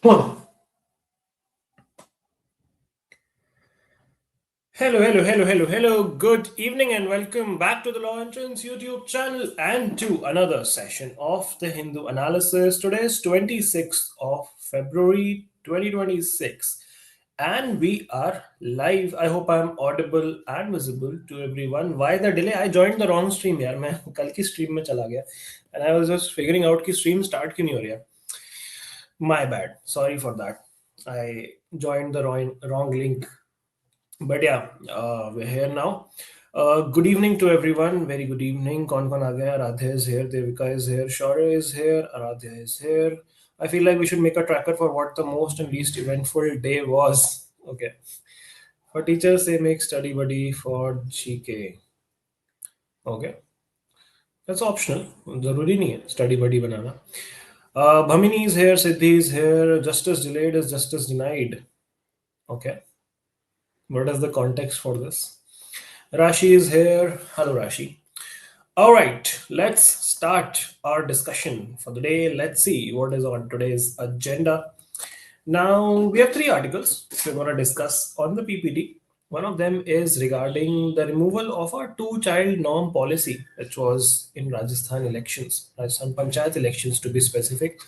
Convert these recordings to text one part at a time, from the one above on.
Hello. Good evening and welcome back to the Law Entrance YouTube channel and to another session of the Hindu analysis. Today is 26th of February 2026 and we are live. I hope I'm audible and visible to everyone. Why the delay? I joined the wrong stream यार मैं कल की stream में चला गया and I was just figuring out कि stream start क्यों नहीं हो रही है. My bad. Sorry for that. I joined the wrong link. But yeah, we're here now. Good evening to everyone. Very good evening. Kon आ गया? Radhe is here. Devika is here. Shaurya is here. Aradhya is here. I feel like we should make a tracker for what the most and least eventful day was. Okay. For teachers, they make study buddy for GK. Okay. That's optional. जरूरी नहीं है study buddy banana. Bhamini is here. Siddhi is here. Justice delayed is justice denied. Okay. What is the context for this? Rashi is here. Hello, Rashi. All right, let's start our discussion for the day. Let's see what is on today's agenda. Now, we have 3 articles we're going to discuss on the PPT. One of them is regarding the removal of our 2-child norm policy, which was in Rajasthan elections, Rajasthan Panchayat elections to be specific.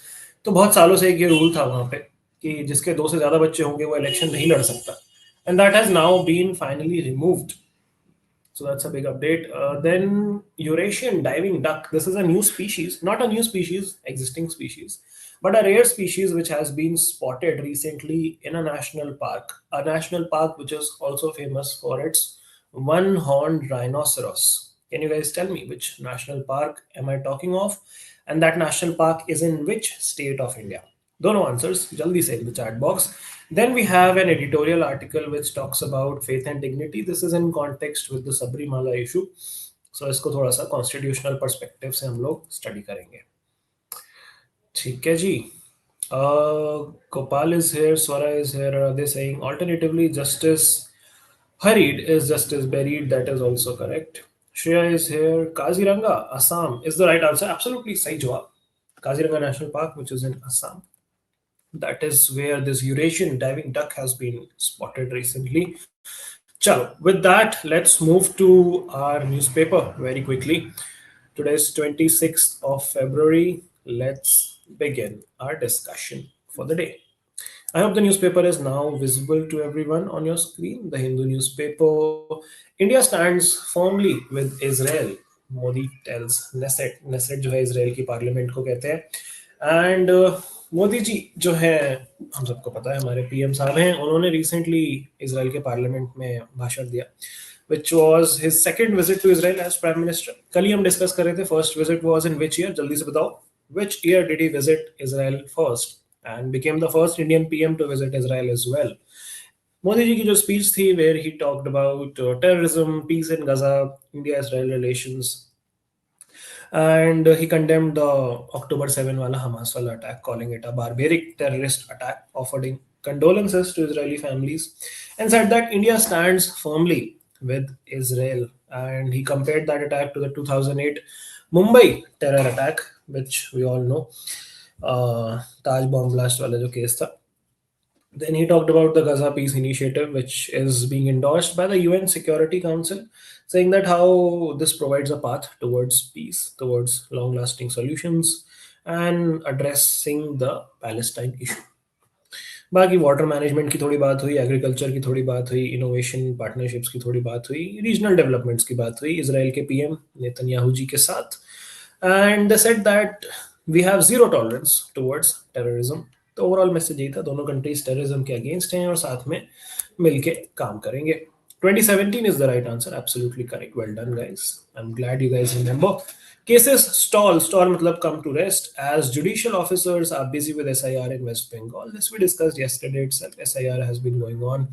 तो बहुत सालों से एक ये rule था वहाँ पे कि जिसके 2 से ज़्यादा बच्चे होंगे वो इलेक्शन नहीं लड़ सकता. And that has now been finally removed. So that's a big update. Then Eurasian diving duck. This is a new species, not a new species, existing species, but a rare species which has been spotted recently in a national park. A national park which is also famous for its one-horned rhinoceros. Can you guys tell me which national park am I talking of? And that national park is in which state of India? Dono answers, jaldi se in the chat box. Then we have an editorial article which talks about faith and dignity. This is in context with the Sabrimala issue. So इसको थोड़ा सा constitutional perspective से हम लोग study करेंगे. ठीक है जी. Gopal is here, Swara is here. Are they saying alternatively justice hurried is justice buried? That is also correct. Shreya is here. Kaziranga, Assam is the right answer. Absolutely sahi jawab. Kaziranga National Park, which is in Assam. That is where this Eurasian diving duck has been spotted recently. Chalo, with that, let's move to our newspaper very quickly. Today is 26th of February. Let's begin our discussion for the day. I hope the newspaper is now visible to everyone on your screen. The Hindu newspaper. India stands firmly with Israel. Modi tells Knesset. Knesset जो है Israel की parliament को कहते हैं. And Modi ji जो है हम सबको पता है हमारे पीएम साहब हैं. उन्होंने रिसेंटली इजराइल के पार्लियामेंट में भाषण दिया, which was his second visit to Israel as prime minister. कल ही हम डिस्कस कर रहे थे first visit was in which year. जल्दी से बताओ, which year did he visit Israel first and became the first Indian PM to visit Israel as well. Modi ji की जो स्पीच थी where he talked about terrorism, peace in Gaza, India-Israel relations, and he condemned the October 7 wala Hamas wala attack, calling it a barbaric terrorist attack, offering condolences to Israeli families, and said that India stands firmly with Israel. And he compared that attack to the 2008 Mumbai terror attack, which we all know, Taj bomb blast wala jo case tha. Then he talked about the Gaza Peace Initiative, which is being endorsed by the UN Security Council, saying that how this provides a path towards peace, towards long-lasting solutions, and addressing the Palestine issue. बाकी water management की थोड़ी बात हुई, agriculture की थोड़ी बात हुई, innovation partnerships की थोड़ी बात हुई, रीजनल डेवलपमेंट्स की बात हुई इजराइल के पीएम नेतन्याहू जी के साथ. And they said that we have zero tolerance towards terrorism. तो ओवरऑल मैसेज यही था, दोनों कंट्रीज टेररिज्म के अगेंस्ट हैं और साथ में मिलके काम करेंगे. 2017 is the right answer. Absolutely correct. Well done, guys. I'm glad you guys remember. Cases stall मतलब come to rest as judicial officers are busy with SIR in West Bengal. This we discussed yesterday itself. SIR has been going on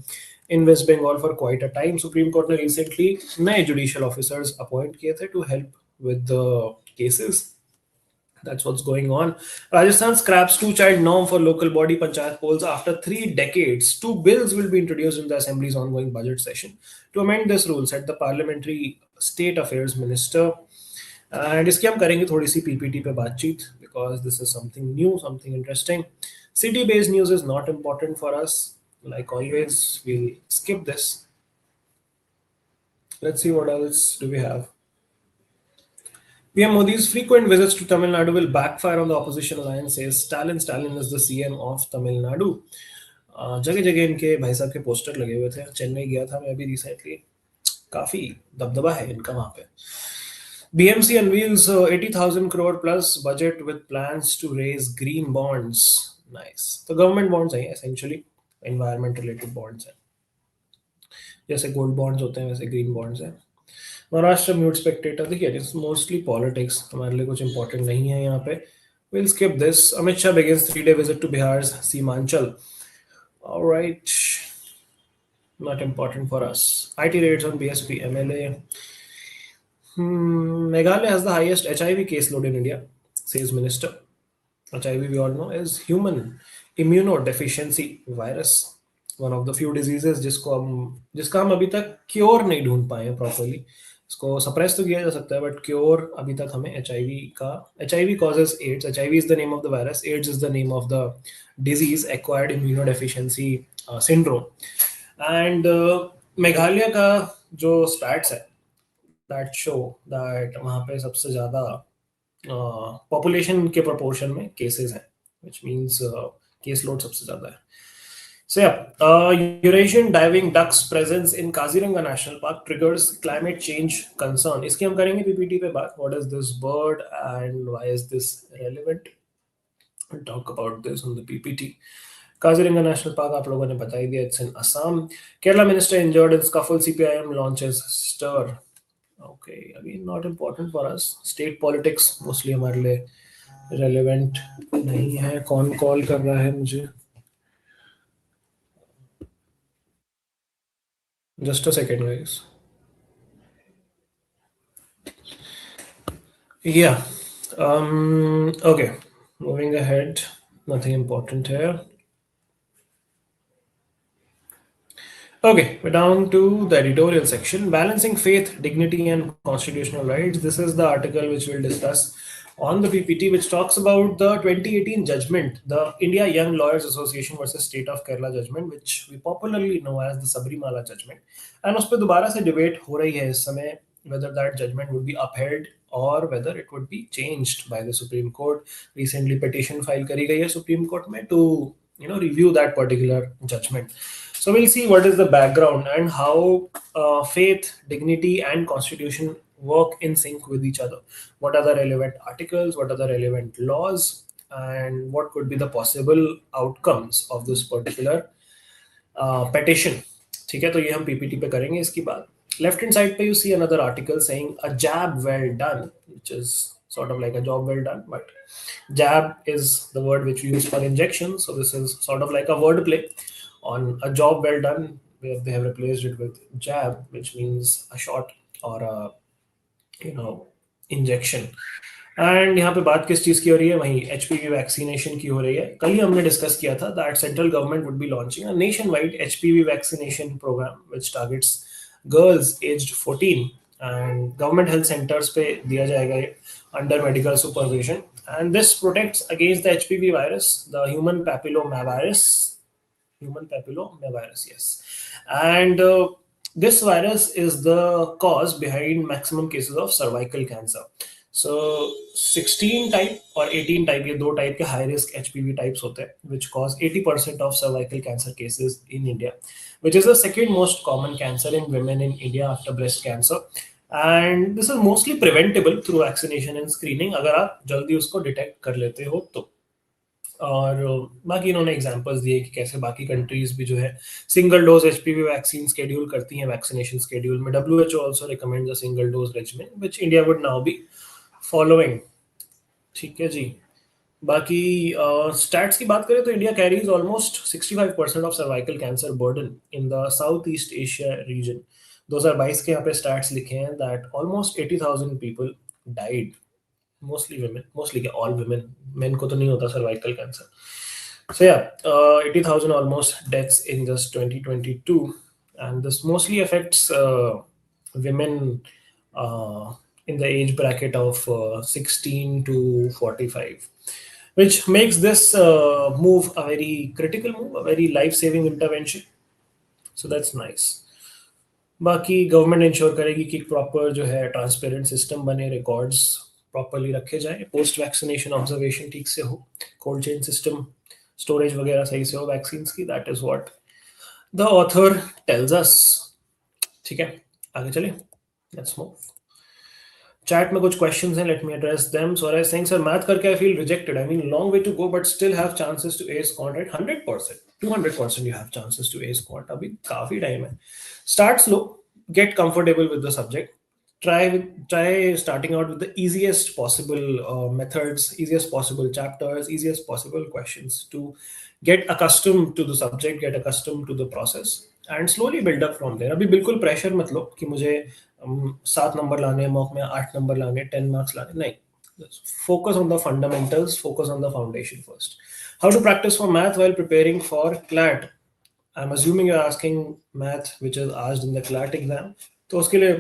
in West Bengal for quite a time. Supreme Court ने recently नए judicial officers appoint किए थे to help with the cases. That's what's going on. Rajasthan scraps 2-child norm for local body panchayat polls after 3 decades. 2 bills will be introduced in the Assembly's ongoing budget session to amend this rule, said the Parliamentary State Affairs Minister. And इसकी हम करेंगे थोड़ी सी PPT पे बातचीत because this is something new, something interesting. City based news is not important for us. Like always, we'll skip this. Let's see what else do we have. PM Modi's frequent visits to Tamil Nadu will backfire on the opposition alliance, says Stalin is the CM of Tamil Nadu. जगह जगह इनके भाई साहब के poster लगे हुए थे. चेन्नई गया था मैं अभी रिसेंटली. काफी दबदबा है इनका वहां पे. BMC unveils 80,000 crore plus budget with plans to raise green bonds. Nice. तो गवर्नमेंट बॉन्ड्स हैं essentially environment related bonds हैं. जैसे गोल्ड बॉन्ड्स होते हैं वैसे ग्रीन बॉन्ड्स हैं. Maharashtra mute Spectator. देखिए इट्स मोस्टली पॉलिटिक्स, हमारे लिए कुछ इंपॉर्टेंट नहीं है यहाँ पे. Will skip this. Amit Shah begins 3-day visit to Bihar's Seemanchal. All right, not important for us. IT raids on BSP MLA. Meghalaya has the highest HIV caseload in India, says minister. HIV, we all know, is human immunodeficiency virus, one of the few diseases जिसका हम अभी तक cure नहीं ढूंढ पाए हैं properly. इसको suppress तो किया जा सकता है बट क्योर अभी तक हमें HIV causes AIDS. HIV is the name of the virus. AIDS is the name of the disease, acquired immunodeficiency syndrome. And Meghalaya का जो स्टैट्स है that show that वहाँ पे सबसे ज़्यादा पॉपुलेशन के प्रोपोर्शन में केसेस हैं, which means केस लोड सबसे ज़्यादा है. So yeah, Eurasian diving ducks presence in Kaziranga National Park triggers climate change concern. इसकी हम करेंगे PPT पे बात. What is this bird and why is this relevant? We'll talk about this on the PPT. Kaziranga National Park आप लोगों ने बता ही दिया. It's in Assam. Kerala minister injured in scuffle. CPIM launches stir. Okay, again not important for us. State politics mostly हमारे लिए relevant नहीं है. कौन कॉल कर रहा है मुझे? Just a second, guys. Yeah. Okay. Moving ahead. Nothing important here. Okay, we're down to the editorial section. Balancing faith, dignity, and constitutional rights. This is the article which we'll discuss on the PPT, which talks about the 2018 judgment, the India Young Lawyers Association versus State of Kerala judgment, which we popularly know as the Sabrimala judgment. And उस पे दोबारा से debate हो रही है इस समय whether that judgment would be upheld or whether it would be changed by the Supreme Court. Recently petition file करी गई है Supreme Court में to review that particular judgment. So we'll see what is the background and how faith, dignity, and constitution work in sync with each other. What are the relevant articles? What are the relevant laws? And what could be the possible outcomes of this particular petition? ठीक है, तो ये हम PPT पे करेंगे इसकी बात. Left hand side पे you see another article saying a jab well done, which is sort of like a job well done, but jab is the word which we use for injection. So this is sort of like a word play on a job well done, where they have replaced it with jab, which means a shot or a injection. And यहाँ पे बात किस चीज की हो रही है? वही HPV वैक्सीनेशन की हो रही है. कल ही हमने डिस्कस किया था that central government would be launching a nationwide HPV vaccination programme which targets girls aged 14 and government health centres पे दिया जाएगा under medical supervision. And this protects against the HPV virus, the human papillomavirus. Yes. And this virus is the cause behind maximum cases of cervical cancer. So 16 type और 18 type, ये दो type के high risk HPV types होते हैं which cause 80% of cervical cancer cases in India, which is the second most common cancer in women in India after breast cancer. And this is mostly preventable through vaccination and screening अगर आप जल्दी उसको detect कर लेते हो तो. और बाकी इन्होंने एग्जांपल्स दिए कि कैसे बाकी कंट्रीज भी जो है single dose HPV vaccine schedule करती हैं वैक्सीनेशन स्केड्यूल में. WHO also recommends a single dose regimen which India would now be following. ठीक है जी. बाकी स्टैट्स की बात करें तो India carries almost 65% of cervical cancer burden in the south east Asia region. 2022 के यहाँ पे स्टैट्स लिखे हैं that almost 80,000 people died. Mostly women, mostly all women. Men को तो नहीं होता cervical cancer. So yeah, 80,000 almost deaths in just 2022, and this mostly affects women in the age bracket of 16 to 45, which makes this move a very critical move, a very life-saving intervention. So that's nice. बाकी government ensure करेगी कि proper जो है transparent system बने, records properly रखे जाएं, post vaccination observation ठीक से हो, कोल्ड चेन सिस्टम स्टोरेज वगैरह सही से हो वैक्सीन की. That is what the author tells us. ठीक है, आगे चले, लेट्स मूव. चैट में कुछ क्वेश्चंस हैं, let me address them. So I saying sir math करके I feel rejected. I mean long way to go but still have chances to a squad, right? 100%, 200% you have chances to a squad. अभी काफी time है. Start slow, get comfortable with the subject. Try starting out with the easiest possible methods, easiest possible chapters, easiest possible questions to get accustomed to the subject, get accustomed to the process, and slowly build up from there. अभी बिल्कुल pressure मत लो कि मुझे 7 number लाने, mock में 8 number लाने, 10 marks लाने. नहीं, focus on the fundamentals, focus on the foundation first. How to practice for math while preparing for CLAT? I'm assuming you're asking math which is asked in the CLAT exam. तो उसके लिए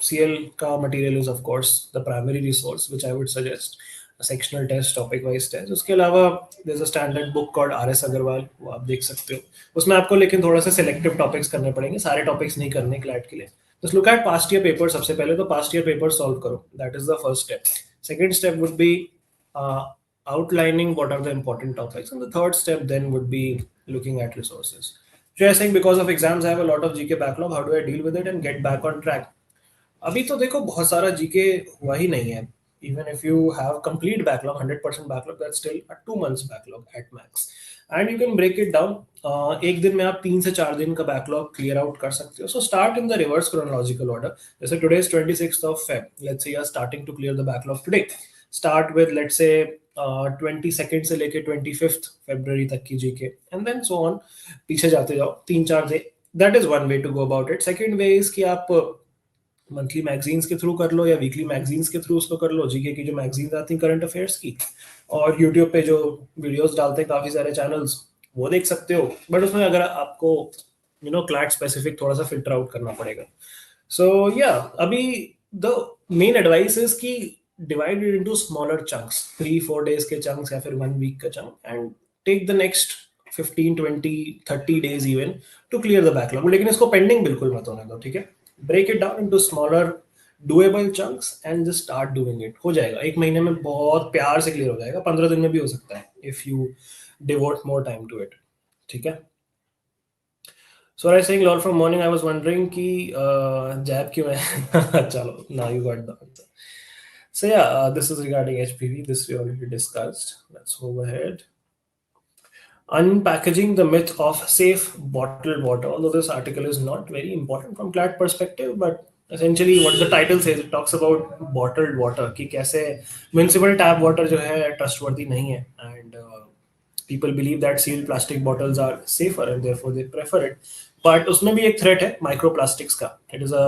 CL का material is of course the primary resource which I would suggest. A sectional test, topic wise test. उसके अलावा there's a standard book called RS Agarwal, वो आप देख सकते हो. उसमें आपको लेकिन थोड़ा सा selective topics करने पड़ेंगे, सारे topics नहीं करने CLAT के लिए. Just look at past year papers. सबसे पहले तो past year papers solve करो. That is the first step. Second step would be outlining what are the important topics, and the third step then would be looking at resources. So you're saying because of exams I have a lot of GK backlog, how do I deal with it and get back on track? अभी तो देखो बहुत सारा GK हुआ ही नहीं है. Even if you have complete backlog, 100% backlog, that's still a 2 months backlog at max. And you can break it down. एक दिन में आप 3 से 4 दिन का backlog clear out कर सकते हो. So start in the reverse chronological order. जैसे today is 26th of Feb. Let's say you are starting to clear the backlog today. Start with let's say 22nd से लेके 25th February तक की GK, and then so on. पीछे जाते जाओ 3-4 day. That is one way to go about it. Second way is कि आप monthly magazines के थ्रू कर लो या वीकली मैगजीन्स के थ्रू उसको कर लो. जीके की जो मैगजीन्स आती हैं करंट अफेयर्स की, और यूट्यूब पे जो वीडियोस डालते हैं काफ़ी सारे चैनल्स, वो देख सकते हो. बट उसमें अगर आपको क्लैट स्पेसिफिक थोड़ा सा फिल्टर आउट करना पड़ेगा. सो या अभी द मेन एडवाइस इज कि divide it into smaller chunks, 3-4 days के chunks या फिर 1 week का chunk, and take the next 15, 20, 30 days even to clear the backlog. लेकिन इसको pending बिल्कुल मत होने दो, ठीक है? Break it down into smaller doable chunks and just start doing it. हो जाएगा, 1 महीने में बहुत प्यार से clear हो जाएगा, 15 दिन में भी हो सकता है if you devote more time to it. ठीक है? So I was saying lol from morning I was wondering कि jab क्यों है? चलो, now you got the answer. So yeah, this is regarding HPV. This we already discussed. Let's move ahead. Unpackaging the myth of safe bottled water. Although this article is not very important from CLAT perspective, but essentially what the title says, it talks about bottled water. कि कैसे municipal tap water जो है trustworthy नहीं है, and people believe that sealed plastic bottles are safer and therefore they prefer it. But उसमें भी एक threat है microplastics का. It is a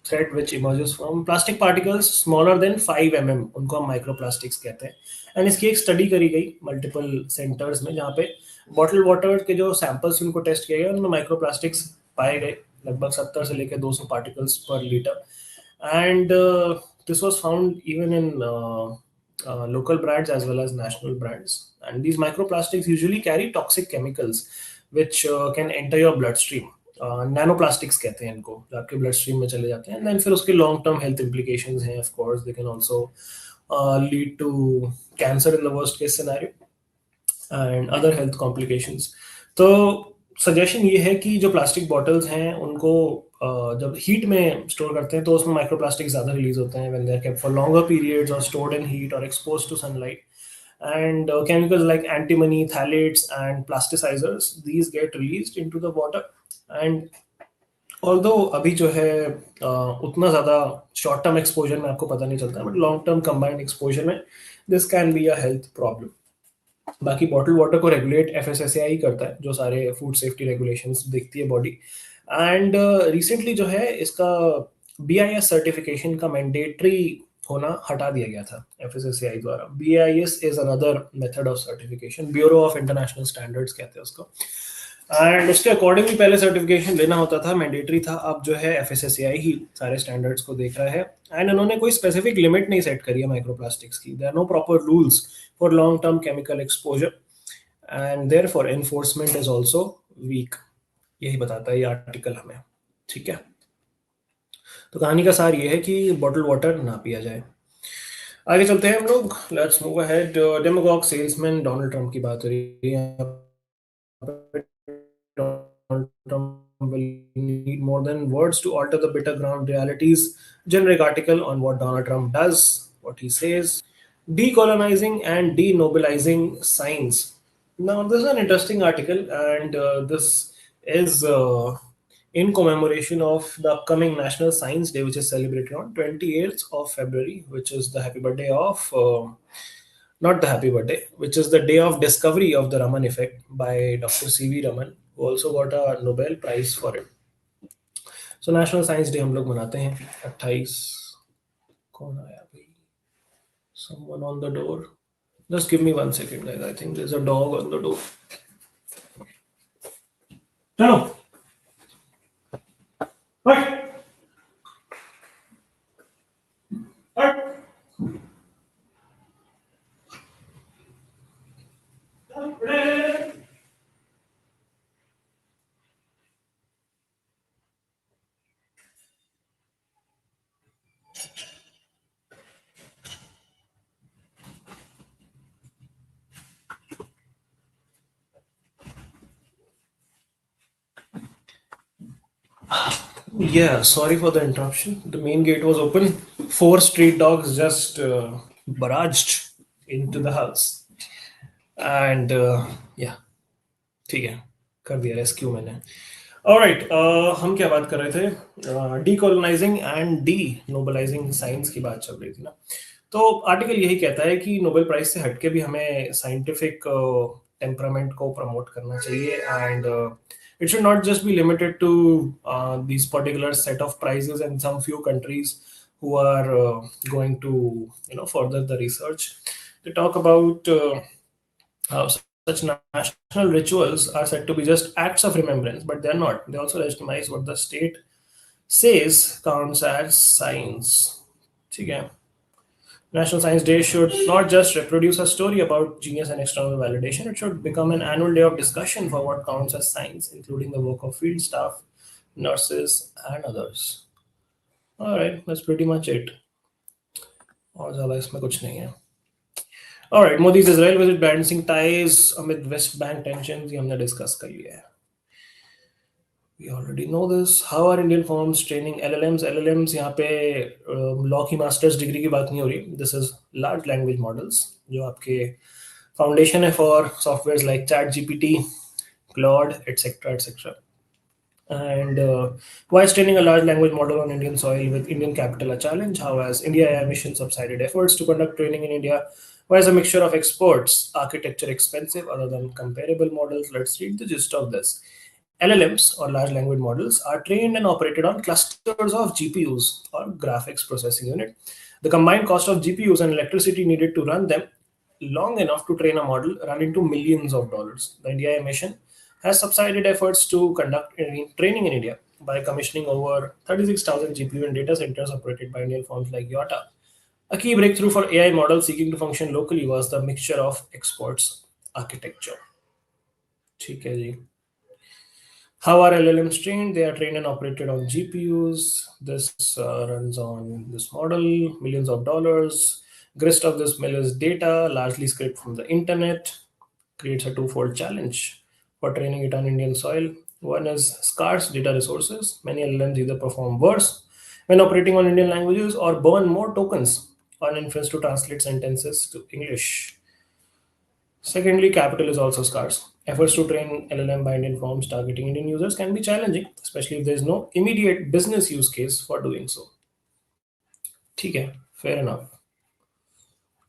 threat which emerges from plastic particles smaller than 5 mm. उनको हम microplastics कहते हैं. एंड इसकी एक स्टडी करी गई मल्टीपल सेंटर्स में, जहाँ पे बॉटल वाटर के जो सैंपल्स उनको टेस्ट किए गए, उनमें माइक्रोप्लास्टिक्स पाए गए, लगभग 70 से लेकर 200 पार्टिकल्स पर litre. And this was found even in local brands as well as national brands. And these microplastics usually carry toxic chemicals which can enter your bloodstream. Nanoplastics कहते हैं इनको, जो आपके ब्लड स्ट्रीम में चले जाते हैं. एंड देन फिर उसके लॉन्ग टर्म हेल्थ इम्प्लीकेशंस हैं. Of course they can also lead to cancer in the worst case scenario and other health complications. तो सजेशन ये है कि जो प्लास्टिक बॉटल्स हैं उनको जब हीट में स्टोर करते हैं तो उसमें माइक्रोप्लास्टिक ज़्यादा रिलीज होते हैं when they are kept for longer periods और स्टोर्ड इन हीट और exposed to sunlight. And chemicals like antimony, phthalates, and plasticizers, these get released into the water. And although अभी जो है उतना ज़्यादा शॉर्ट टर्म एक्सपोजर में आपको पता नहीं चलता, but long term combined exposure में this can be a health problem. बाकी बॉटल वाटर को रेगुलेट FSSAI करता है, जो सारे फूड सेफ्टी रेगुलेशंस देखती है बॉडी. एंड रिसेंटली जो है इसका BIS सर्टिफिकेशन का मैंडेटरी होना हटा दिया गया था FSSAI द्वारा. BIS is another method of certification, bureau of international standards कहते हैं उसको. एंड उसके अकॉर्डिंगली पहले सर्टिफिकेशन लेना होता था, मैंडेटरी था. अब जो है FSSAI ही सारे स्टैंडर्ड्स को देख रहा है. एंड उन्होंने कोई स्पेसिफिक लिमिट नहीं सेट करी है माइक्रोप्लास्टिक्स की. There are no proper rules for long term chemical exposure and therefore enforcement is also weak. यही बताता है ये आर्टिकल हमें. ठीक है, तो कहानी का सार ये है कि बॉटल वाटर ना पिया जाए. आगे चलते हैं हम लोग. Let's move ahead. Demagogue salesman Donald Trump की बात हो रही है. Donald Trump will need more than words to alter the bitter ground realities. Generic article on what Donald Trump does, what he says. Decolonizing and denobilizing science. Now, this is an interesting article, and this is in commemoration of the upcoming National Science Day, which is celebrated on 28th of February, which is the happy birthday of not the happy birthday, which is the day of discovery of the Raman effect by Dr. C.V. Raman, who also got a Nobel Prize for it. So national science day हम लोग मनाते हैं 28. कौन आया भाई? Someone on the door. Just give me 1 second, guys. I think there's a dog on the door. चलो. हट. हट. Yeah, sorry for the interruption. The main gate was open. 4 street dogs just barraged into the house. And yeah, ठीक है, कर दिया rescue मैंने. Alright, हम क्या बात कर रहे थे? डीकोलोनाइजिंग एंड डी नोबलाइजिंग साइंस की बात चल रही थी ना. तो आर्टिकल यही कहता है कि नोबेल प्राइज से हटके भी हमें साइंटिफिक टेम्परामेंट को प्रमोट करना चाहिए. And it should not just be limited to these particular set of prizes and some few countries who are going to further the research. They talk about how such national rituals are said to be just acts of remembrance, but they're not. They also legitimize what the state says counts as science. ठीक है. National Science Day should not just reproduce a story about genius and external validation, it should become an annual day of discussion for what counts as science, including the work of field staff, nurses, and others. Alright, that's pretty much it. और ज़्यादा इसमें कुछ नहीं है. Alright, Modi's Israel visit balancing ties amid West Bank tensions, ये हमने discuss कर लिया है. We already know this. How are Indian firms training LLMs? LLMs यहाँ पे लॉ की मास्टर्स डिग्री की बात नहीं हो रही. This is large language models जो आपके फाउंडेशन है for softwares like chat GPT, Claude, etcetera etcetera. And why is training a large language model on Indian soil with Indian capital a challenge? How has India AI mission subsided efforts to conduct training in India? Why is a mixture of exports architecture expensive other than comparable models? Let's read the gist of this. LLMs or large language models are trained and operated on clusters of GPUs or graphics processing unit. The combined cost of GPUs and electricity needed to run them long enough to train a model run into millions of dollars. The India mission has subsided efforts to conduct training in India by commissioning over 36,000 GPU and data centers operated by Indian firms like Yotta. A key breakthrough for AI models seeking to function locally was the mixture of exports architecture. ठीक है जी. How are LLMs trained? They are trained and operated on GPUs. This runs on this model, millions of dollars. Grist of this mill is data, largely scraped from the internet. Creates a twofold challenge for training it on Indian soil. One is scarce data resources. Many LLMs either perform worse when operating on Indian languages or burn more tokens on inference to translate sentences to English. Secondly, capital is also scarce. Efforts to train LLM by Indian firms targeting Indian users can be challenging, especially if there is no immediate business use case for doing so. ठीक है, fair enough.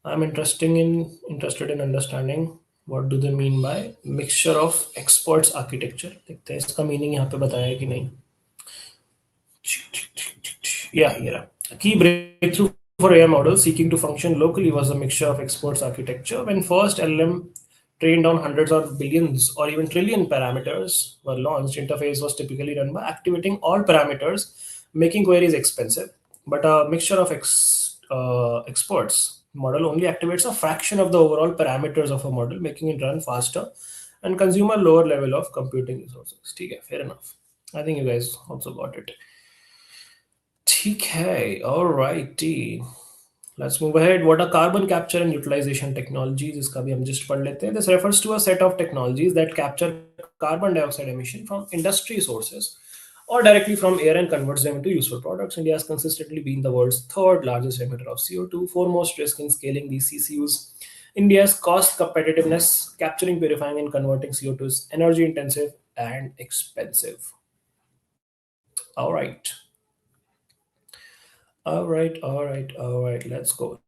I'm interested in understanding what do they mean by mixture of experts architecture. देखते हैं इसका meaning यहाँ पे बताया है कि नहीं. Yeah, here. A key breakthrough for AI models seeking to function locally was a mixture of experts architecture. When first LLM trained on hundreds of billions or even trillion parameters were launched, interface was typically run by activating all parameters, making queries expensive. But a mixture of experts model only activates a fraction of the overall parameters of a model, making it run faster and consume a lower level of computing resources. Okay, fair enough. I think you guys also got it. Okay, alrighty. Let's move ahead. What are carbon capture and utilization technologies? इसका भी हम just पढ़ लेते हैं. This refers to a set of technologies that capture carbon dioxide emission from industry sources or directly from air and converts them into useful products. India has consistently been the world's third largest emitter of CO2, foremost risk in scaling these CCUs. India's cost competitiveness, capturing, purifying, and converting CO2 is energy intensive and expensive. All right. All right. Let's go.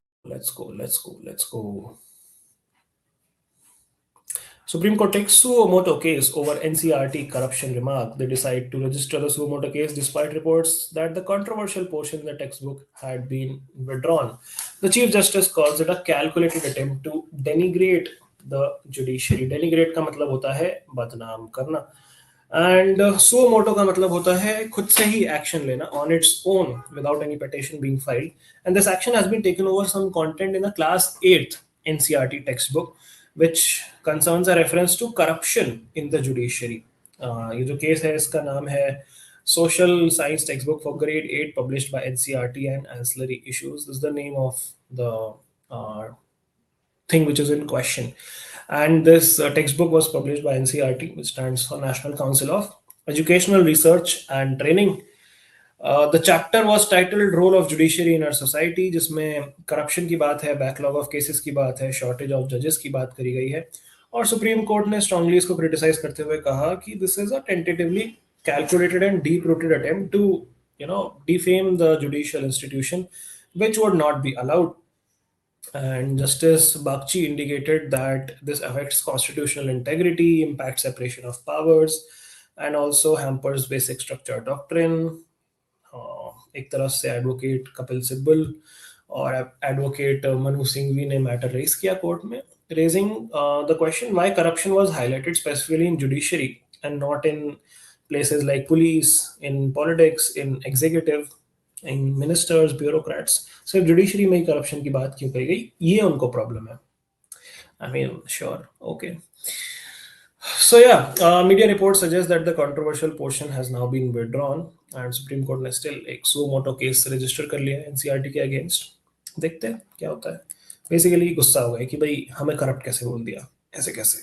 Supreme Court takes suo moto case over NCRT corruption remark. They decide to register the suo moto case despite reports that the controversial portion in the textbook had been withdrawn. The Chief Justice calls it a calculated attempt to denigrate the judiciary. Denigrate का मतलब होता है बदनाम करना. And so मोटो का मतलब होता है खुद से ही एक्शन लेना on its own without any petition being filed and this action has been taken over some content in the class 8th NCERT text book which concerns a reference to corruption in the judiciary. ये जो case है इसका नाम है Social Science Textbook for Grade 8 published by NCERT and Ancillary Issues. This is the name of the thing which is in question. And this textbook was published by NCERT, which stands for National Council of Educational Research and Training. The chapter was titled Role of Judiciary in Our Society, जिसमें corruption की बात है, backlog of cases की बात है, shortage of judges की बात करी गई है. और सुप्रीम कोर्ट ने strongly इसको criticize करते हुए कहा कि this is a tentatively calculated and deep-rooted attempt to, defame the judicial institution, which would not be allowed. And Justice Bakchi indicated that this affects constitutional integrity, impacts separation of powers, and also hampers basic structure doctrine. एक तरफ से advocate Kapil Sibal और advocate Manu Singhvi ने matter raise किया court में, raising the question why corruption was highlighted specifically in judiciary and not in places like police, in politics, in executive, in ministers, bureaucrats. सिर्फ judiciary में ही corruption की बात क्यों कही गई, ये उनको प्रॉब्लम है. I mean, sure, okay. So yeah, media reports suggest that the controversial portion has now been withdrawn and Supreme Court ने still एक suo moto case register कर लिया है NCERT के against. देखते हैं क्या होता है. Basically गुस्सा हो गया कि भाई हमें करप्ट कैसे बोल दिया, ऐसे कैसे.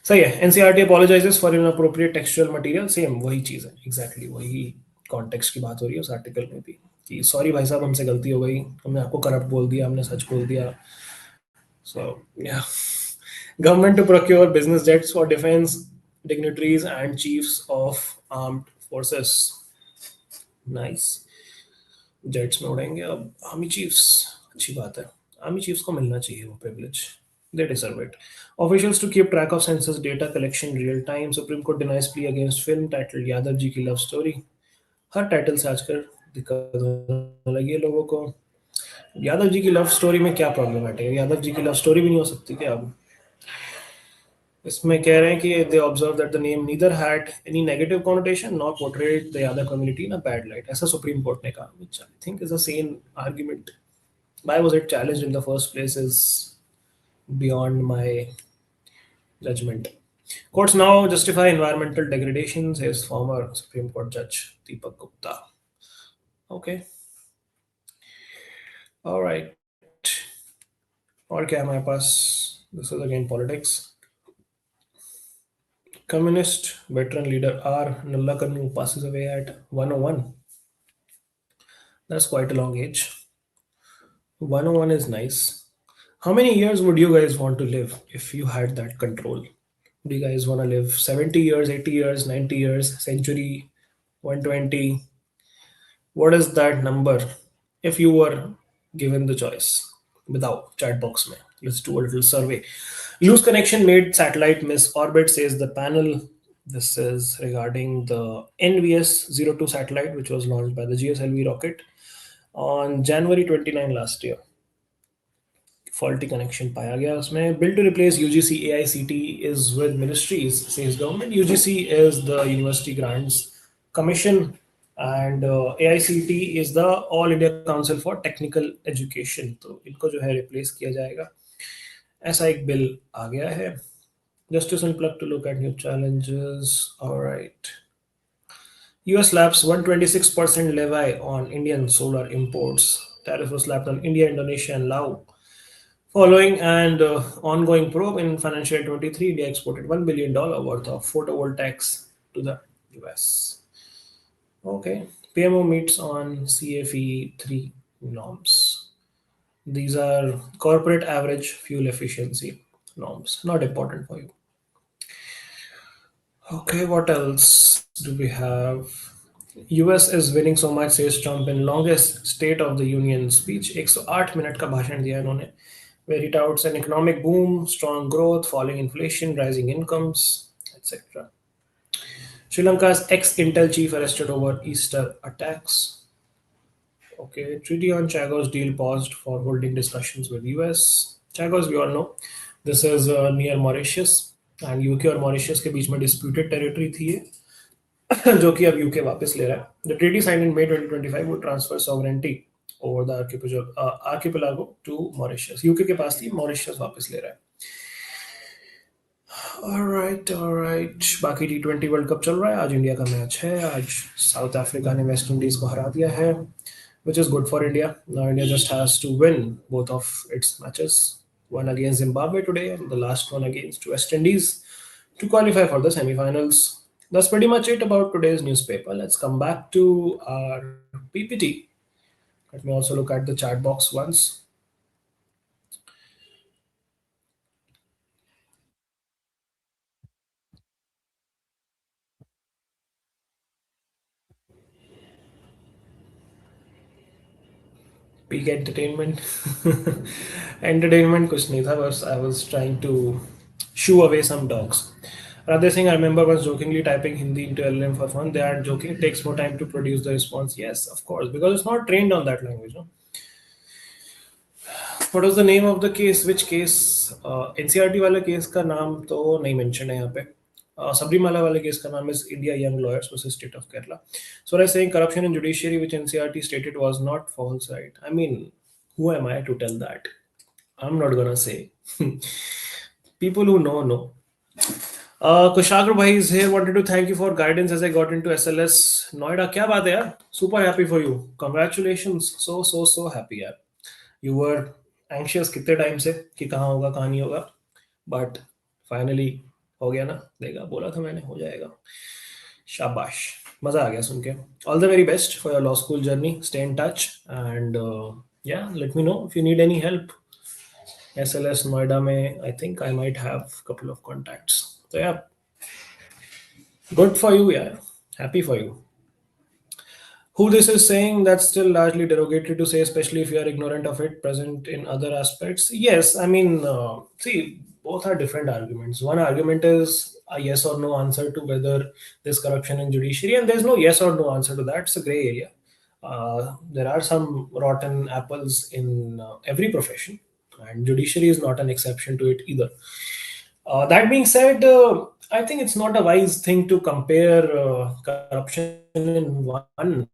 सही है. NCERT apologizes for inappropriate textual material. Same वही चीज है, exactly वही कॉन्टेक्स्ट की बात हो रही है उस आर्टिकल में भी कि सॉरी भाई साहब हमसे गलती हो गई, हमने आपको करप्ट बोल दिया, हमने सच बोल दिया. So yeah. Government to procure business jets for defense dignitaries and chiefs of armed forces. Nice. Jets में उड़ेंगे अब आर्मी chiefs. अच्छी बात है. आर्मी chiefs को मिलना चाहिए वो privilege. They deserve it. Officials to keep track of census data collection in real time. Supreme Court denies plea against film titled Yadav ji की love story. हर टाइटल से आजकल दिक्कत होने लगी है लोगों को. यादव जी की लव स्टोरी में क्या प्रॉब्लमेटिक है? यादव जी की लव स्टोरी भी नहीं हो सकती क्या अब? इसमें कह रहे हैं कि they observed that the name neither had any negative connotation nor portrayed the Yadav community in a bad light. ऐसा सुप्रीम कोर्ट ने कहा, which I think is a sane argument. Why was it challenged in the first place is beyond my judgment. Courts now justify environmental degradation, says former Supreme Court Judge Deepak Gupta. Okay. All right. और क्या है हमारे पास? This is again politics. Communist veteran leader R. Nallakanu passes away at 101. That's quite a long age. 101 is nice. How many years would you guys want to live if you had that control? Do you guys want to live 70 years, 80 years, 90 years, century, 120? What is that number if you were given the choice? Without chat box mein. Let's do a little survey. Loose connection made satellite miss orbit, says the panel. This is regarding the NVS-02 satellite, which was launched by the GSLV rocket on January 29 last year. Faulty connection पाया गया उसमें. Bill to replace UGC AICTE is with ministries says government. UGC is the University Grants Commission and AICTE is the All India Council for Technical Education. तो इनको जो है replace किया जाएगा. ऐसा एक बिल आ गया है. Justice unplugged to look at new challenges. All right. US slaps 126% levy on Indian solar imports. Tariff was slapped on India, Indonesia, and Laos. Following and ongoing probe in financial year 23, India exported $1 billion worth of photovoltaics to the US. Okay. PMO meets on CFE 3 norms. These are corporate average fuel efficiency norms. Not important for you. Okay, what else do we have? US is winning so much, says Trump in longest State of the Union speech. 108 minute का भाषण दिया इन्होंने. Where he touts an economic boom, strong growth, falling inflation, rising incomes, etc. Sri Lanka's ex-Intel chief arrested over Easter attacks. Okay, treaty on Chagos deal paused for holding discussions with US. Chagos, we all know, this is near Mauritius, and UK और Mauritius के बीच में disputed territory थी ये, जो कि अब UK वापस ले रहा है. The treaty sign in May 2025 would transfer sovereignty over the archipelago to Mauritius. UK के पास थी, मॉरिशस वापस ले रहा है. Alright alright. बाकी T20 वर्ल्ड कप चल रहा है. आज इंडिया का मैच है. आज साउथ अफ्रीका ने वेस्ट इंडीज को हरा दिया है, which is good for India. Now India just has to win both of its matches, one against Zimbabwe today and the last one against West Indies, to qualify for the semi-finals. That's pretty much it about today's newspaper. Let's come back to our PPT. Let me also look at the chat box once. Peak entertainment. Entertainment kuch nahi tha, bas I was trying to shoo away some dogs. Radhe Singh, I remember once jokingly typing Hindi into LLM for fun. They aren't joking. It takes more time to produce the response. Yes, of course, because it's not trained on that language. No? What was the name of the case? Which case? NCRT वाले case का नाम तो नहीं mention है यहाँ पे. Sabrimala वाले case का नाम is India Young Lawyers versus State of Kerala. So I was saying corruption in judiciary, which NCRT stated was not false, right? I mean, who am I to tell that? I'm not gonna say. People who know. Kushagra bhai is here. Wanted to thank you for guidance as I got into SLS Noida. क्या बात है यार? Super happy for you. Congratulations. So happy यार. You were anxious कितने time से कि कहाँ होगा कहाँ नहीं होगा, बट फाइनली हो गया ना. देगा बोला था मैंने, हो जाएगा. शाबाश, मजा आ गया सुन के. All the very best for your law school journey. Stay in touch and yeah let me know if you need any help. SLS Noida में I think I might have couple of contacts. So yeah, good for you यार. Happy for you. Who this is saying, that's still largely derogatory to say, especially if you are ignorant of it present in other aspects. Yes, I mean, see, both are different arguments. One argument is a yes or no answer to whether there's corruption in judiciary, and there's no yes or no answer to that. It's a gray area. There are some rotten apples in every profession, and judiciary is not an exception to it either. That being said, I think it's not a wise thing to compare corruption in one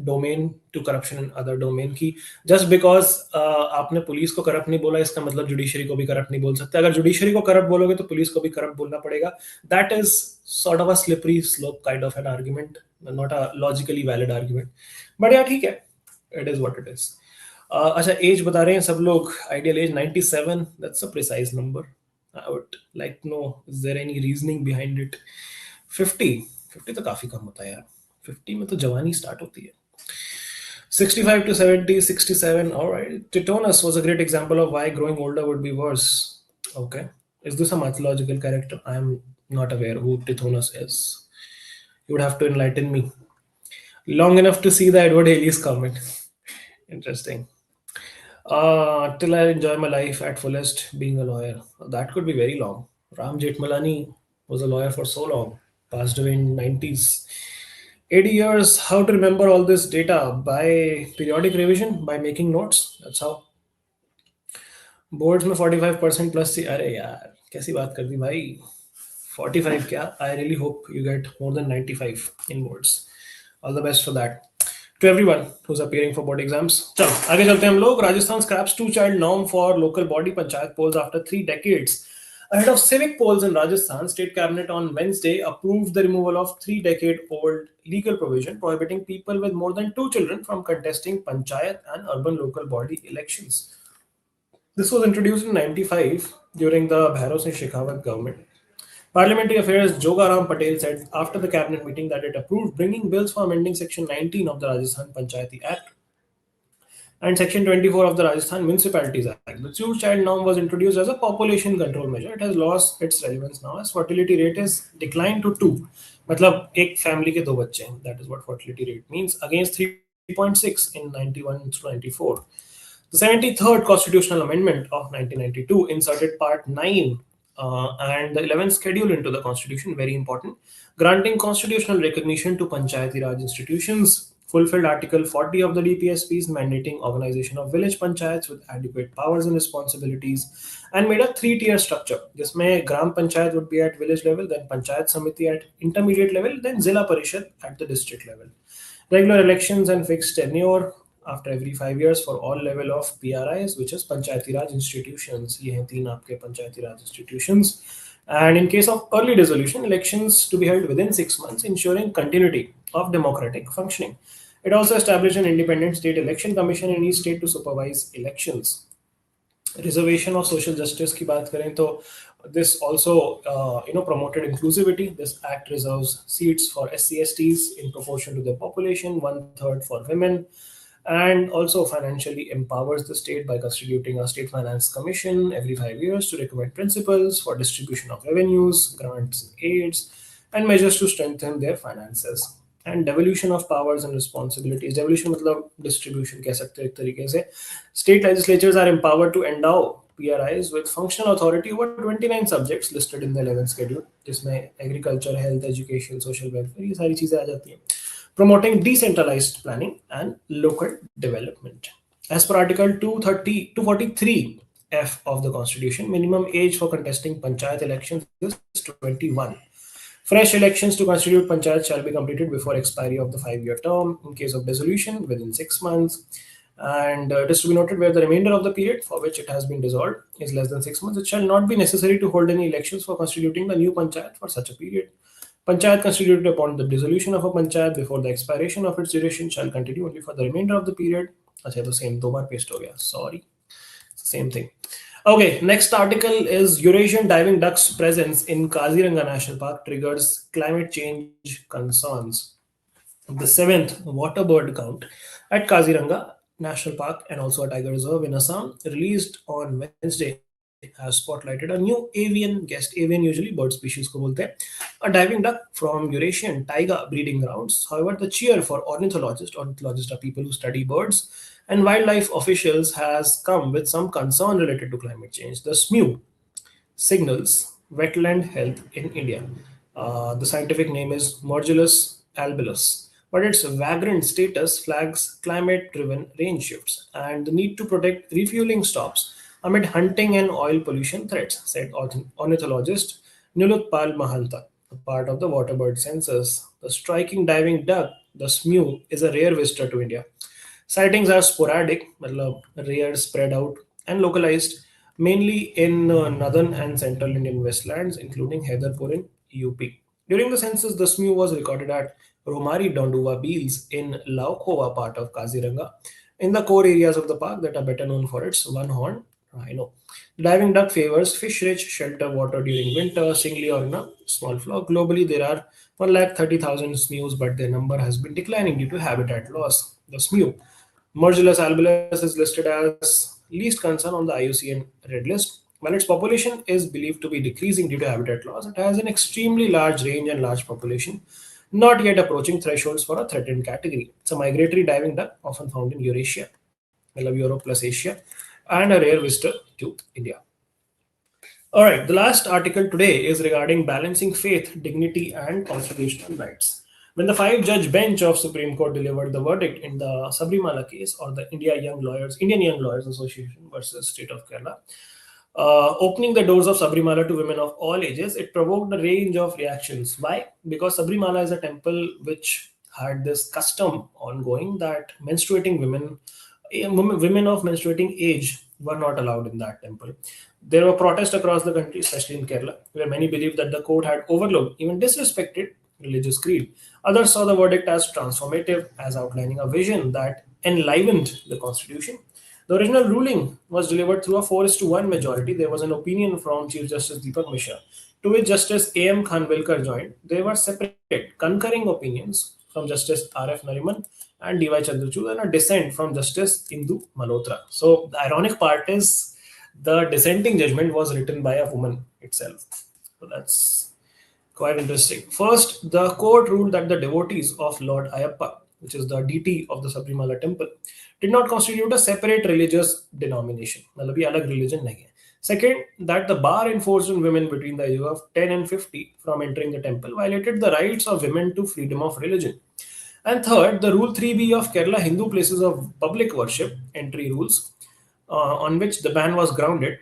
domain to corruption in other domain. की just because आपने police को corrupt नहीं बोला, इसका मतलब judiciary को भी corrupt नहीं बोल सकते. अगर जुडिशरी को करप्ट बोलोगे तो पुलिस को भी करप्ट बोलना पड़ेगा. That is sort of a slippery slope kind of an argument, not a logically valid argument. But yeah, ठीक है, it is what it is. अच्छा, एज बता रहे हैं सब लोग. Ideal age 97. That's a precise number. I would like to know, is there any reasoning behind it? 50 तो काफी कम होता है यार. 50 में तो जवानी स्टार्ट होती है. 65 to 70, 67. All right. Tetanus was a great example of why growing older would be worse. Okay. Is this a mythological character? I am not aware who Tetanus is. You would have to enlighten me. Long enough to see the Edward Haley's comment. Interesting. Till I enjoy my life at fullest being a lawyer. That could be very long. Ram Jethmalani was a lawyer for so long, passed away in 90s. 80 years. How to remember all this data? By periodic revision, by making notes. That's how. Boards में 45% plus थी, अरे यार कैसी बात कर दी भाई। 45 क्या, I really hope you get more than 95 in boards. All the best for that to everyone who's appearing for board exams. चलो आगे चलते हैं हम लोग। Rajasthan scraps two child norm for local body panchayat polls after 3 decades. Ahead of civic polls in Rajasthan, State Cabinet on Wednesday approved the removal of 3-decade-old legal provision prohibiting people with more than two children from contesting panchayat and urban local body elections. This was introduced in 95 during the Bhairo Singh Shekhawat government. Parliamentary Affairs Jogaram Patel said after the cabinet meeting that it approved bringing bills for amending Section 19 of the Rajasthan Panchayati Act and Section 24 of the Rajasthan Municipalities Act. The two-child norm was introduced as a population control measure. It has lost its relevance now as fertility rate is declined to 2. मतलब एक family के दो बच्चे हैं. That is what fertility rate means against 3.6 in 91 to 94. The 73rd Constitutional Amendment of 1992 inserted Part 9 and the 11th schedule into the Constitution, very important, granting constitutional recognition to Panchayati Raj institutions, fulfilled Article 40 of the DPSPs, mandating organization of village panchayats with adequate powers and responsibilities, and made a three-tier structure. जिसमें Gram Panchayat would be at village level, then Panchayat Samiti at intermediate level, then Zilla Parishad at the district level. Regular elections and fixed tenure after every 5 years for all level of PRIs, which is Panchayati Raj institutions. ये हैं तीन आपके Panchayati Raj institutions. And in case of early dissolution, elections to be held within 6 months, ensuring continuity of democratic functioning. It also established an independent state election commission in each state to supervise elections. Reservation of social justice की बात करें तो this also promoted inclusivity. This act reserves seats for SC/STs in proportion to their population, 1/3 for women, and also financially empowers the state by constituting a state finance commission every 5 years to recommend principles for distribution of revenues, grants, and aids, and measures to strengthen their finances. And devolution of powers and responsibilities. Devolution मतलब distribution कह सकते हैं एक तरीके से. State legislatures are empowered to endow PRIs with functional authority over 29 subjects listed in the 11th schedule, जिसमें agriculture, health, education, social welfare ये सारी चीजें आ जाती हैं. Promoting decentralized planning and local development. As per Article 243F of the Constitution, minimum age for contesting panchayat elections is 21. Fresh elections to constitute panchayat shall be completed before expiry of the 5-year term. In case of dissolution, within 6 months. And it is to be noted where the remainder of the period for which it has been dissolved is less than 6 months, it shall not be necessary to hold any elections for constituting the new panchayat for such a period. Panchayat constituted upon the dissolution of a panchayat before the expiration of its duration shall continue only for the remainder of the period. अच्छा तो same दो बार paste हो गया, sorry, same thing. Okay, next article is Eurasian diving ducks presence in Kaziranga National Park triggers climate change concerns. The 7th water bird count at Kaziranga National Park and also a tiger reserve in Assam, released on Wednesday, has spotlighted a new avian guest. Avian usually bird species को बोलते हैं. A diving duck from Eurasian taiga breeding grounds. However, the cheer for ornithologists are people who study birds, and wildlife officials has come with some concern related to climate change. The SMEW signals wetland health in India. The scientific name is Morgellus albilus, but its vagrant status flags climate-driven range shifts and the need to protect refueling stops amid hunting and oil pollution threats, said ornithologist Nilutpal Mahanta, a part of the waterbird census. The striking diving duck, the SMEW, is a rare visitor to India. Sightings are sporadic, मतलब rare, spread out, and localized, mainly in northern and central Indian westlands, including Haidarpur in UP. During the census, the SMEW was recorded at Romari Donduva Beals in Laukhova part of Kaziranga, in the core areas of the park that are better known for its one-horned rhino. The diving duck favors fish-rich shelter water during winter, singly or in a small flock. Globally, there are 130,000 SMEWs, but their number has been declining due to habitat loss. The SMEW, Morgellus albilus, is listed as least concern on the IUCN Red List. While its population is believed to be decreasing due to habitat loss, it has an extremely large range and large population, not yet approaching thresholds for a threatened category. It's a migratory diving duck often found in Eurasia, I love Europe plus Asia, and a rare visitor to India. All right, the last article today is regarding balancing faith, dignity, and constitutional rights. When the five-judge bench of Supreme Court delivered the verdict in the Sabrimala case, or the Indian Young Lawyers Association versus State of Kerala, opening the doors of Sabrimala to women of all ages, it provoked a range of reactions. Why? Because Sabrimala is a temple which had this custom ongoing that women of menstruating age were not allowed in that temple. There were protests across the country, especially in Kerala, where many believed that the court had overlooked, even disrespected, religious creed. Others saw the verdict as transformative, as outlining a vision that enlivened the constitution. The original ruling was delivered through a 4:1 majority. There was an opinion from Chief Justice Deepak Mishra, to which Justice A.M. Khanwilkar joined. There were separate concurring opinions from Justice R.F. Nariman and D.Y. Chandrachud, and a dissent from Justice Indu Malhotra. So the ironic part is the dissenting judgment was written by a woman itself. So that's quite interesting. First, the court ruled that the devotees of Lord Ayappa, which is the deity of the Sabrimala temple, did not constitute a separate religious denomination. मतलब ये अलग religion नहीं है. Second, that the bar enforced on women between the age of 10 and 50 from entering the temple violated the rights of women to freedom of religion. And third, the Rule 3B of Kerala Hindu places of public worship entry rules, on which the ban was grounded,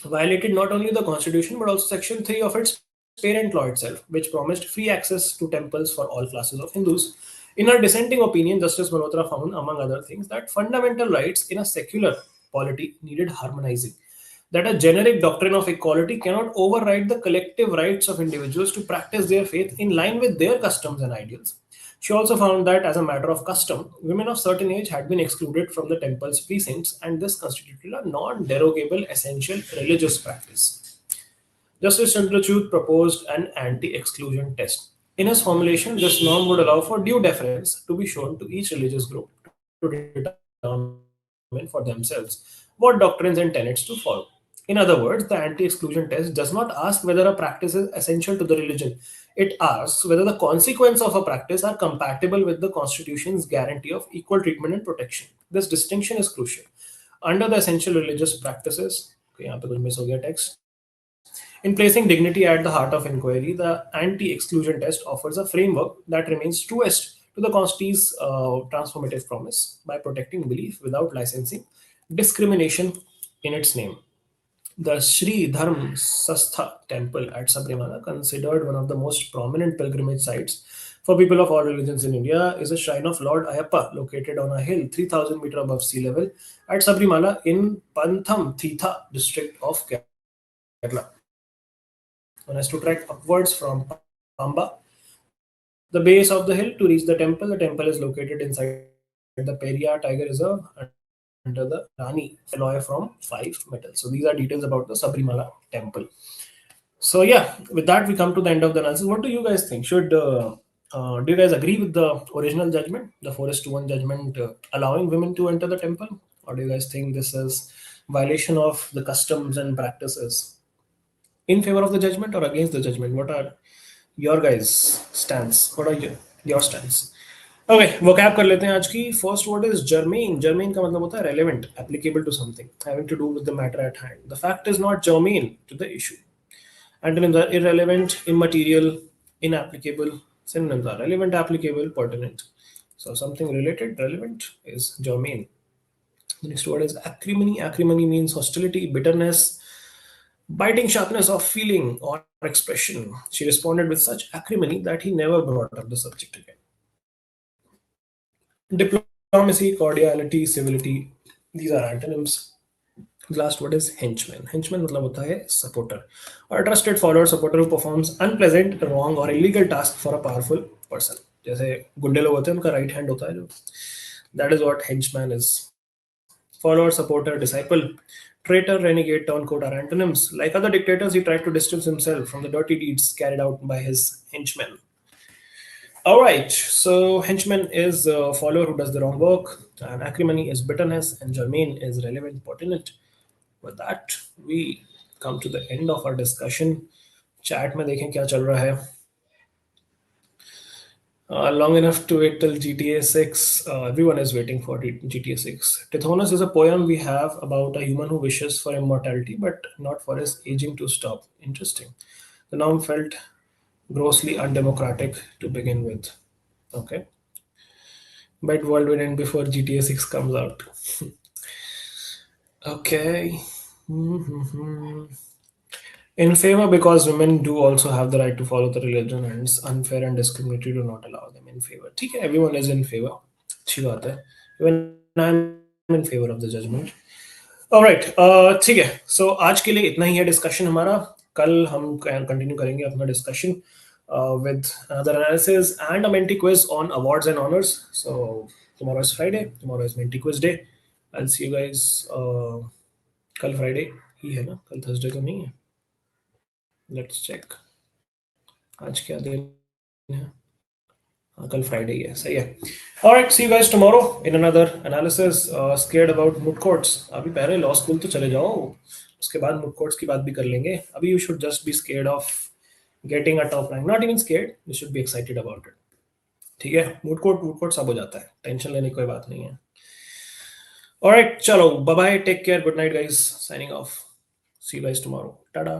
violated not only the constitution but also Section 3 of its parent law itself, which promised free access to temples for all classes of Hindus. In her dissenting opinion, Justice Malhotra found, among other things, that fundamental rights in a secular polity needed harmonizing, that a generic doctrine of equality cannot override the collective rights of individuals to practice their faith in line with their customs and ideals. She also found that, as a matter of custom, women of certain age had been excluded from the temple's precincts, and this constituted a non-derogable essential religious practice. Justice Chandrachud proposed an anti-exclusion test. In his formulation, this norm would allow for due deference to be shown to each religious group to determine for themselves what doctrines and tenets to follow. In other words, the anti-exclusion test does not ask whether a practice is essential to the religion. It asks whether the consequences of a practice are compatible with the Constitution's guarantee of equal treatment and protection. This distinction is crucial. Under the essential religious practices, okay, यहाँ पे कुछ miss हो गया text. In placing dignity at the heart of inquiry, the anti-exclusion test offers a framework that remains truest to the Constitution's transformative promise by protecting belief without licensing discrimination in its name. The Sri Dharm Sastha temple at Sabrimala, considered one of the most prominent pilgrimage sites for people of all religions in India, is a shrine of Lord Ayappa located on a hill 3,000 meters above sea level at Sabrimala in Pantham Thitha district of Kerala. One has to trek upwards from Pamba, the base of the hill, to reach the temple. The temple is located inside the Periyar Tiger Reserve under the Rani alloy from 5 metals. So these are details about the Sabrimala temple. So yeah, with that we come to the end of the analysis. What do you guys think? Do you guys agree with the original judgment, the 4:1 judgment allowing women to enter the temple? Or do you guys think this is violation of the customs and practices? In favor of the judgment or against the judgment? What are your guys' stance? What are your stance? Okay, vocab कर लेते हैं आज की. First word is germane. Germane का मतलब होता है relevant, applicable to something, having to do with the matter at hand. The fact is not germane to the issue. Antonyms are irrelevant, immaterial, inapplicable. Synonyms are relevant, applicable, pertinent. So something related, relevant is germane. The next word is acrimony. Acrimony means hostility, bitterness, biting sharpness of feeling or expression. She responded with such acrimony that he never brought up the subject again. Diplomacy, cordiality, civility, these are antonyms. The last word is henchman. Henchman मतलब होता है supporter or a trusted follower, supporter who performs unpleasant, wrong or illegal task for a powerful person. जैसे गुंडे लोग होते हैं उनका right hand होता है जो. That is what henchman is. Follower, supporter, disciple, traitor, renegade, turncoat are antonyms. Like other dictators, he tried to distance himself from the dirty deeds carried out by his henchmen. All right, so henchman is a follower who does the wrong work, and acrimony is bitterness, and germane is relevant, pertinent. With that, we come to the end of our discussion. Chat में देखें क्या चल रहा है. Long enough to wait till GTA 6. Everyone is waiting for GTA 6. Tithonus is a poem we have about a human who wishes for immortality but not for his aging to stop. Interesting. The noun felt grossly undemocratic to begin with. Okay. But world will end before GTA 6 comes out. Okay. Mhm. In favor because women do also have the right to follow the religion and it's unfair and discriminatory to not allow them in favor. ठीक है, everyone is in favor. अच्छी बात है. Even I'm in favor of the judgment. Alright, ठीक है. So आज के लिए इतना ही है डिस्कशन हमारा. कल हम कंटिन्यू करेंगे अपना discussion with another analysis and a Menti quiz on awards and honors. So tomorrow is Friday. Tomorrow is Menti quiz day. I'll see you guys. कल Friday ही है ना? कल Thursday तो नहीं है. Let's check. आज क्या दिन है? कल फ्राइडे ही है. सही है. Alright, see you guys tomorrow in another analysis. Scared about moot courts. अभी पहले लॉ स्कूल तो चले जाओ, उसके बाद मूड कोर्ट्स की बात भी कर लेंगे. अभी you should just be scared of getting a top rank. Not even scared, you should be excited about it. ठीक है, मूड कोर्ट सब हो जाता है, टेंशन लेने की कोई बात नहीं है. ऑलराइट, चलो bye bye, take care, good night guys, signing off. See you guys tomorrow. Tata.